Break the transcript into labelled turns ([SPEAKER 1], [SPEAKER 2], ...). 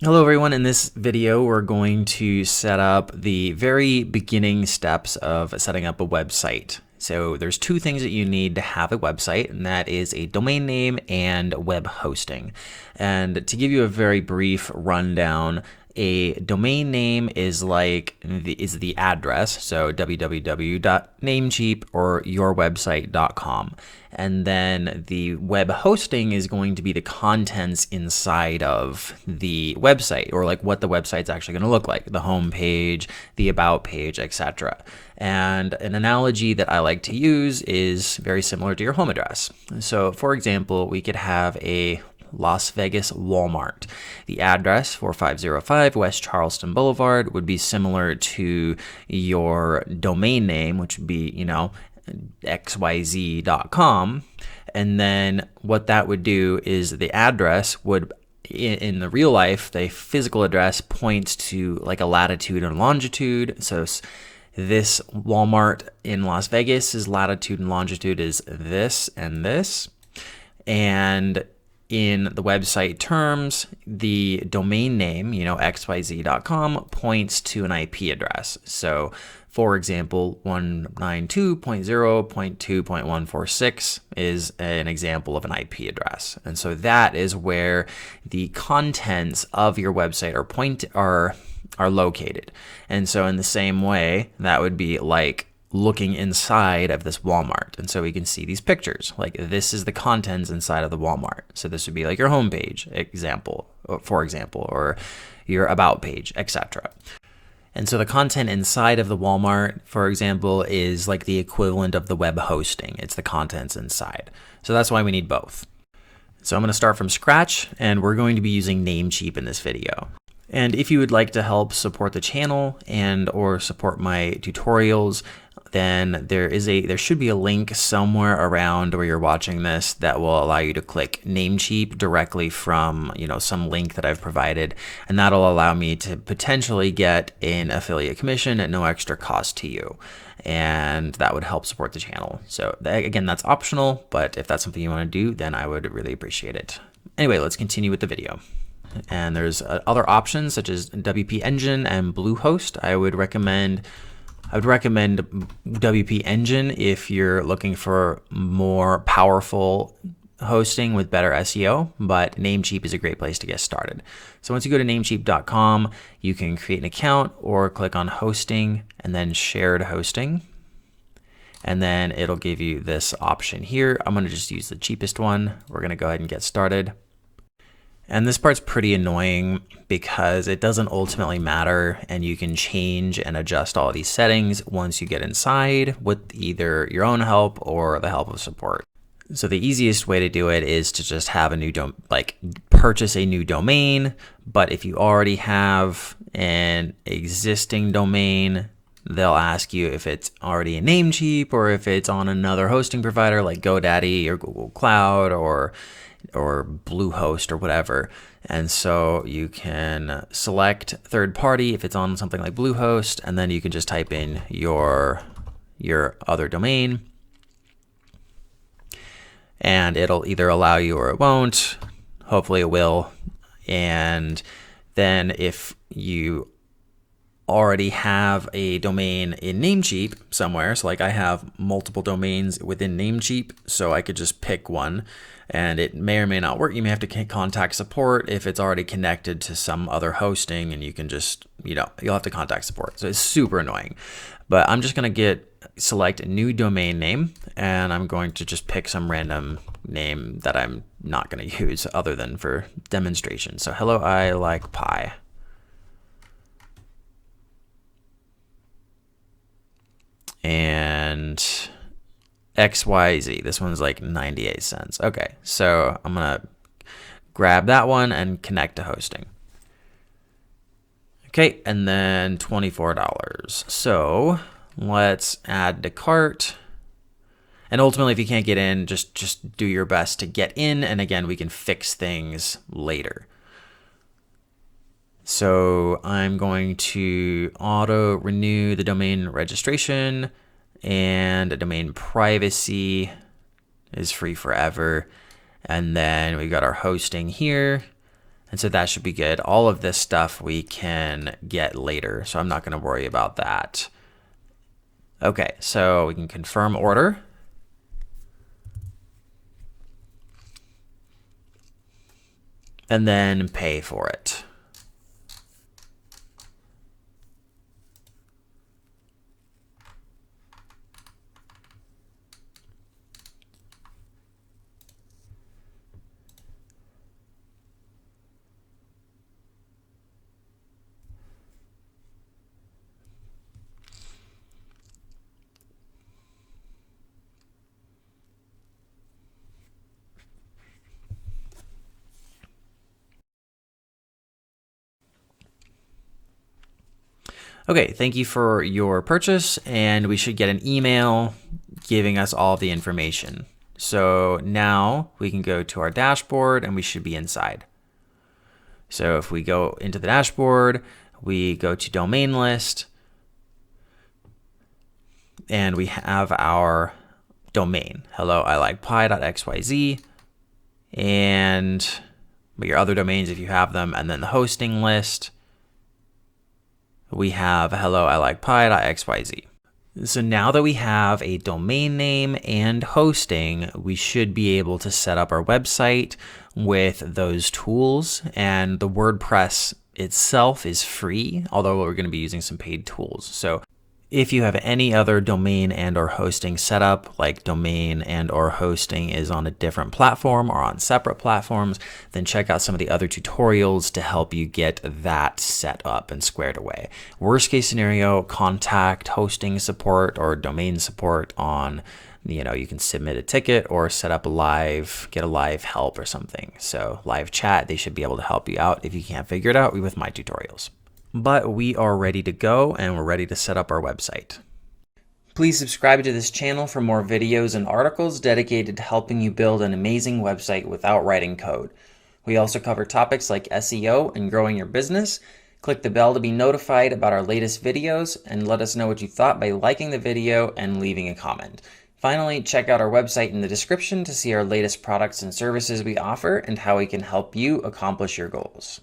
[SPEAKER 1] Hello everyone, in this video we're going to set up the very beginning steps of setting up a website. So there's two things that you need to have a website, and that is a domain name and web hosting. And to give you a very brief rundown, a domain name is the address, so www.namecheap or yourwebsite.com. And then the web hosting is going to be the contents inside of the website, or like what the website's actually going to look like, the home page, the about page, etc. And an analogy that I like to use is very similar to your home address. So for example, we could have a Las Vegas Walmart. The address, 4505 West Charleston Boulevard, would be similar to your domain name, which would be, xyz.com. And then what that would do is the address would, in the real life, the physical address points to like a latitude and longitude. So this Walmart in Las Vegas's latitude and longitude is this and this. And in the website terms, the domain name, xyz.com, points to an IP address. So, for example, 192.0.2.146 is an example of an IP address. And so that is where the contents of your website are located. And so in the same way, that would be like looking inside of this Walmart. And so we can see these pictures, like this is the contents inside of the Walmart. So this would be like your homepage for example, or your about page, etc. And so the content inside of the Walmart, for example, is like the equivalent of the web hosting. It's the contents inside. So that's why we need both. So I'm going to start from scratch, and we're going to be using NameCheap in this video. And if you would like to help support the channel and or support my tutorials, then there should be a link somewhere around where you're watching this that will allow you to click NameCheap directly from some link that I've provided, and that'll allow me to potentially get an affiliate commission at no extra cost to you, and that would help support the channel. So again, that's optional, but if that's something you want to do, then I would really appreciate it. Anyway, let's continue with the video. And there's other options such as WP Engine and Bluehost. I would recommend WP Engine if you're looking for more powerful hosting with better SEO, but Namecheap is a great place to get started. So once you go to namecheap.com, you can create an account or click on hosting and then shared hosting. And then it'll give you this option here. I'm going to just use the cheapest one. We're going to go ahead and get started. And this part's pretty annoying because it doesn't ultimately matter, and you can change and adjust all of these settings once you get inside with either your own help or the help of support. So the easiest way to do it is to just have purchase a new domain. But if you already have an existing domain, they'll ask you if it's already a Namecheap or if it's on another hosting provider like GoDaddy or Google Cloud or Bluehost or whatever. And so you can select third party if it's on something like Bluehost, and then you can just type in your other domain, and it'll either allow you or it won't. Hopefully it will. And then if you already have a domain in Namecheap somewhere, so like I have multiple domains within Namecheap, so I could just pick one, and it may or may not work. You may have to contact support if it's already connected to some other hosting, and you can just, you'll have to contact support. So it's super annoying. But I'm just going to select a new domain name, and I'm going to just pick some random name that I'm not going to use other than for demonstration. So hello, I like pie. And XYZ, this one's like 98 cents. Okay, so I'm gonna grab that one and connect to hosting. Okay, and then $24. So let's add to cart. And ultimately, if you can't get in, just do your best to get in, and again, we can fix things later. So I'm going to auto renew the domain registration, and domain privacy is free forever. And then we got our hosting here. And so that should be good. All of this stuff we can get later, so I'm not going to worry about that. Okay, so we can confirm order. And then pay for it. Okay, thank you for your purchase, and we should get an email giving us all the information. So now we can go to our dashboard and we should be inside. So if we go into the dashboard, we go to domain list, and we have our domain, helloilikepie.xyz, and your other domains if you have them, and then the hosting list. We have helloilikepie.xyz. So now that we have a domain name and hosting, we should be able to set up our website with those tools. And the WordPress itself is free, although we're going to be using some paid tools. So if you have any other domain and or hosting setup, like domain and or hosting is on a different platform or on separate platforms, then check out some of the other tutorials to help you get that set up and squared away. Worst case scenario, contact hosting support or domain support on, you can submit a ticket or set up get a live help or something. So live chat, they should be able to help you out if you can't figure it out with my tutorials. But we are ready to go and we're ready to set up our website. Please subscribe to this channel for more videos and articles dedicated to helping you build an amazing website without writing code. We also cover topics like SEO and growing your business. Click the bell to be notified about our latest videos and let us know what you thought by liking the video and leaving a comment. Finally, check out our website in the description to see our latest products and services we offer and how we can help you accomplish your goals.